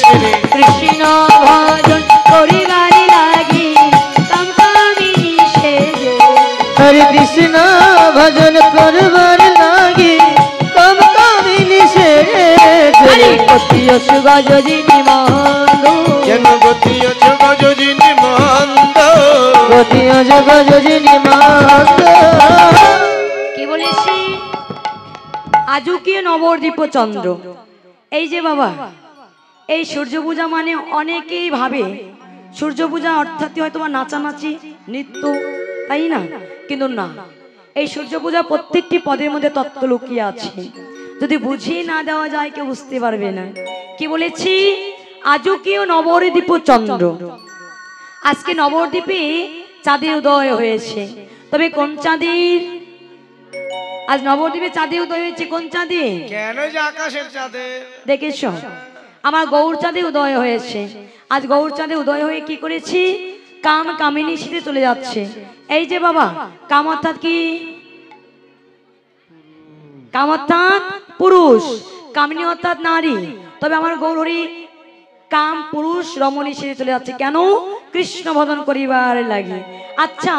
ছেড়ে কৃষ্ণ ভজন করিবার লাগি কামকামিনী সেজে। হরে কৃষ্ণ ভজন করবার লাগি কামকামিনী সেজে। গতি অসুগ যোজিনী মন্দ যেন গতি অযোগ যোজিনী মন্দ গতি অযোগ যোজিনী মন্দ। কি বলেছি আজুকিয়ে নবদ্বীপ চন্দ্র। এই যে বাবা এই সূর্য পূজা মানে অনেকেই ভাবে সূর্য পূজা অর্থাৎ হয়তো নাচানাচি নৃত্য, তাই না? কিন্তু না, এই সূর্য পূজা প্রত্যেকটি পদের মধ্যে তত্ত্ব লুকিয়ে আছে। যদি বুঝিয়ে না দেওয়া যায় কেউ বুঝতে পারবে না। কি বলেছি আজুকিয়ে নবদ্বীপ চন্দ্র। আজকে নবদ্বীপে চাঁদের উদয় হয়েছে। তবে কোন চাঁদের? আজ নবদ্বীপে চাঁদে উদয় হয়েছে। কোন চাঁদে? কেন যে আকাশের চাঁদে। দেখেছ আমার গৌর চাঁদে উদয় হয়েছে। আজ গৌর চাঁদে উদয় হয়ে কি করেছি কাম কামিনী শীতে চলে যাচ্ছে। এই যে বাবা কাম অর্থাৎ কি? কাম অর্থাৎ পুরুষ, কামিনী অর্থাৎ নারী। তবে আমার গৌরহরি কাম পুরুষ রমণী শীতে চলে যাচ্ছে। কেন? কৃষ্ণ ভজন করিবার লাগে। আচ্ছা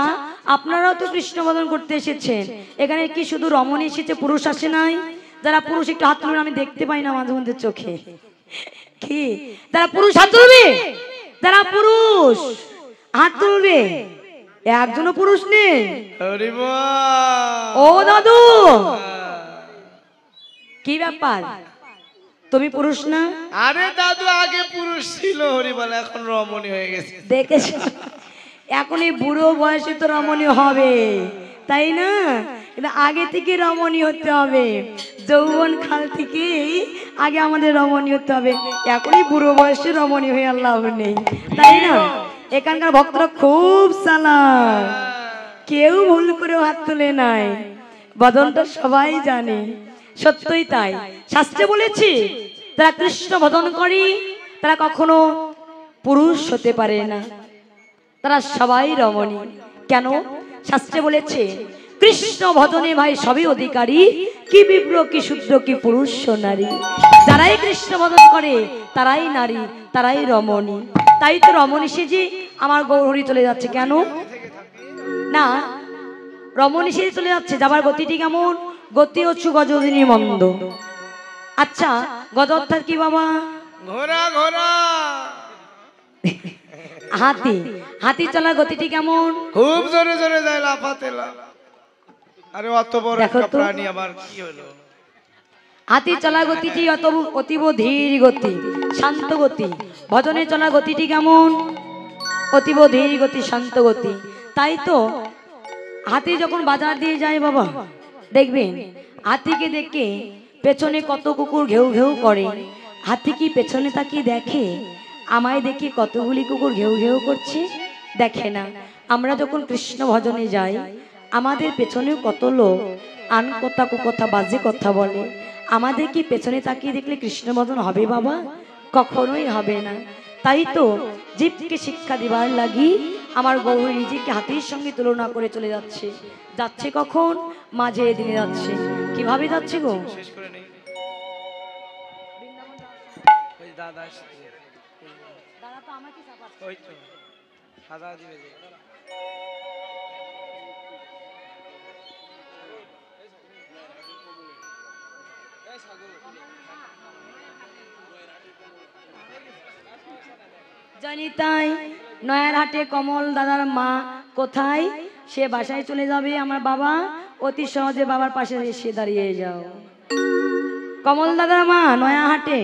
আপনারাও তো কৃষ্ণ ভজন করতে এসেছেন, এখানে কি শুধু রমণী এসেছে, পুরুষ আসে নাই? যারা পুরুষ একটু হাত তুলবে, আমি দেখতে পাই না মাঝে মধ্যে চোখে। কি যারা পুরুষ হাত তুলবে? যারা পুরুষ হাত তুলবে। একজনও পুরুষ নেই। হরি বল। ও দাদু কি ব্যাপার, তুমি পুরুষ না? আরে দাদু আগে পুরুষ ছিল, হরি বল, এখন রমণী হয়ে গেছে। দেখেছ এখন এই বুড়ো বয়সে তো রমণী হবে, তাই না? কিন্তু আগে থেকে রমণী হতে হবে, যৌবন কাল থেকে আগে আমাদের রমণী হতে হবে। এখনই বুড়ো বয়সে রমণী হয়ে আর লাভ নেই, তাই না? এখানকার ভক্তরা খুব চালাক, কেউ ভুল করে হাত তুলে নাই। ভজনটা সবাই জানে, সত্যই তাই। শাস্ত্রে বলেছি যারা কৃষ্ণ ভজন করে তারা কখনো পুরুষ হতে পারে না, তারা সবাই রমণী। কেন? শাস্ত্রে বলেছে কৃষ্ণ ভজনে ভাই সবই অধিকারী, কি বিপ্র কি শূদ্র কি পুরুষ নারী। যারাই কৃষ্ণ ভজন করে তারাই নারী, তারাই রমণী। তাই তো রমণী সেজে আমার গৌরহরি চলে যাচ্ছে। কেন না রমণী সেজে চলে যাচ্ছে? যাবার গতিটি কেমন? গতি হচ্ছে গজদিনী মন্দ। আচ্ছা গজ অর্থাৎ কি বাবা? ঘোড়া ঘোড়া হাতি। হাতি চলার গতিটি কেমন? খুব জোরে জোরে যায়, লাফাতে আরে অত বড় একটা প্রাণী আবার কি হলো? হাতি চলার গতিটি অতীব ধীর গতি, শান্ত গতি। ভজনে চলার গতিটি কেমন? অতীব ধীর গতি, শান্ত গতি। তাই তো হাতি যখন বাজার দিয়ে যায় বাবা, দেখবেন হাতিকে দেখে পেছনে কত কুকুর ঘেউ ঘেউ করে। হাতি কি পেছনে তাকিয়ে দেখে আমায় দেখে কতগুলি কুকুর ঘেউ ঘেউ করছে? দেখে না। আমরা যখন কৃষ্ণ ভজনে যাই আমাদের পেছনেও কত লোক আন কথা কুকথা বাজে কথা বলে। আমাদের কি পেছনে তাকিয়ে দেখলে কৃষ্ণ ভজন হবে বাবা? কখনোই হবে না। তাই তো জীবকে শিক্ষা দিবার লাগি আমার গৌরী নিজেকে হাতির সঙ্গে তুলনা করে চলে যাচ্ছে। যাচ্ছে কখন? মাঝে দিনে যাচ্ছে। কিভাবে যাচ্ছে গো? দাদা তো আমাকে ওই তো সাদা দিবে যে। জানি তাই নয়ারহাটে কমল দাদার মা কোথায়? সে বাসায় চলে যাবে আমার বাবা। অতি সহজে বাবার পাশে এসে দাঁড়িয়ে যাও। কমল দাদার মা নয়ারহাটে।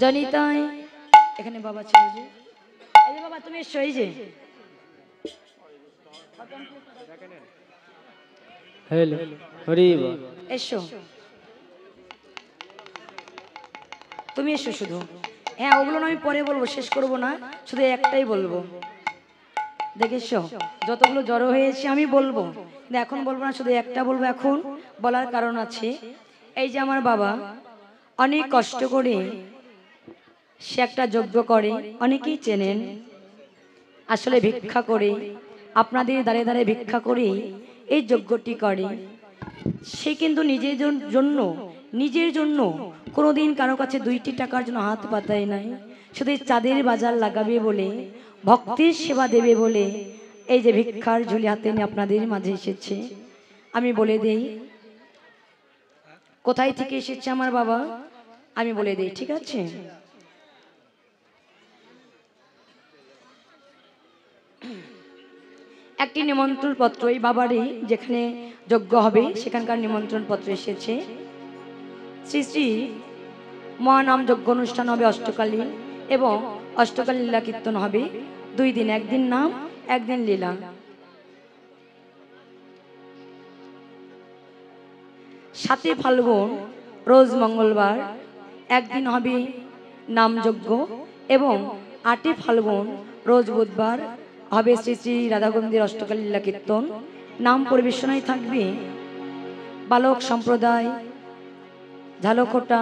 জনিতাই এখানে বাবা ছিল যে, এই যে বাবা তুমি এসো, এই যে হ্যালো হরি বল। এসো, তুমি এসো শুধু। হ্যাঁ ওগুলো না আমি পরে বলবো, শেষ করব না, শুধু একটাই বলবো। দেখেছো যতগুলো জড়ো হয়েছে আমি বলবো, কিন্তু এখন বলবো না, শুধু একটা বলবো। এখন বলার কারণ আছে, এই যে আমার বাবা অনেক কষ্ট করে সে একটা যজ্ঞ করে, অনেকেই চেনেন, আসলে ভিক্ষা করে, আপনাদের দ্বারে দ্বারে ভিক্ষা করে এই যজ্ঞটি করে। সে কিন্তু নিজের জন্য কোনোদিন কারো কাছে 2টি টাকার জন্য হাত পাতায় নাই, শুধু চাঁদের বাজার লাগাবে বলে, ভক্তের সেবা দেবে বলে এই যে ভিক্ষার ঝুলি হাতে নিয়ে আপনাদের মাঝে এসেছে। আমি বলে দেই কোথায় থেকে এসেছে আমার বাবা, আমি বলে দেই, ঠিক আছে? একটি নিমন্ত্রণ পত্র এই বাবারই, যেখানে যজ্ঞ হবে সেখানকার নিমন্ত্রণ পত্র এসেছে। শ্রী শ্রী মহানাম যজ্ঞ অনুষ্ঠান হবে অষ্টকালীন, এবং অষ্টকালীন লীলা কীর্তন হবে 2 দিন, একদিন নাম একদিন লীলা। 7 ফাল্গুন রোজ মঙ্গলবার একদিন হবে নাম যজ্ঞ, এবং 8 ফাল্গুন রোজ বুধবার হবে শ্রী শ্রী রাধাগোবিন্দের অষ্টকালীন লীলা কীর্তন। নাম পরিবেশনায় থাকবে বালক সম্প্রদায়, ঝালখোটা,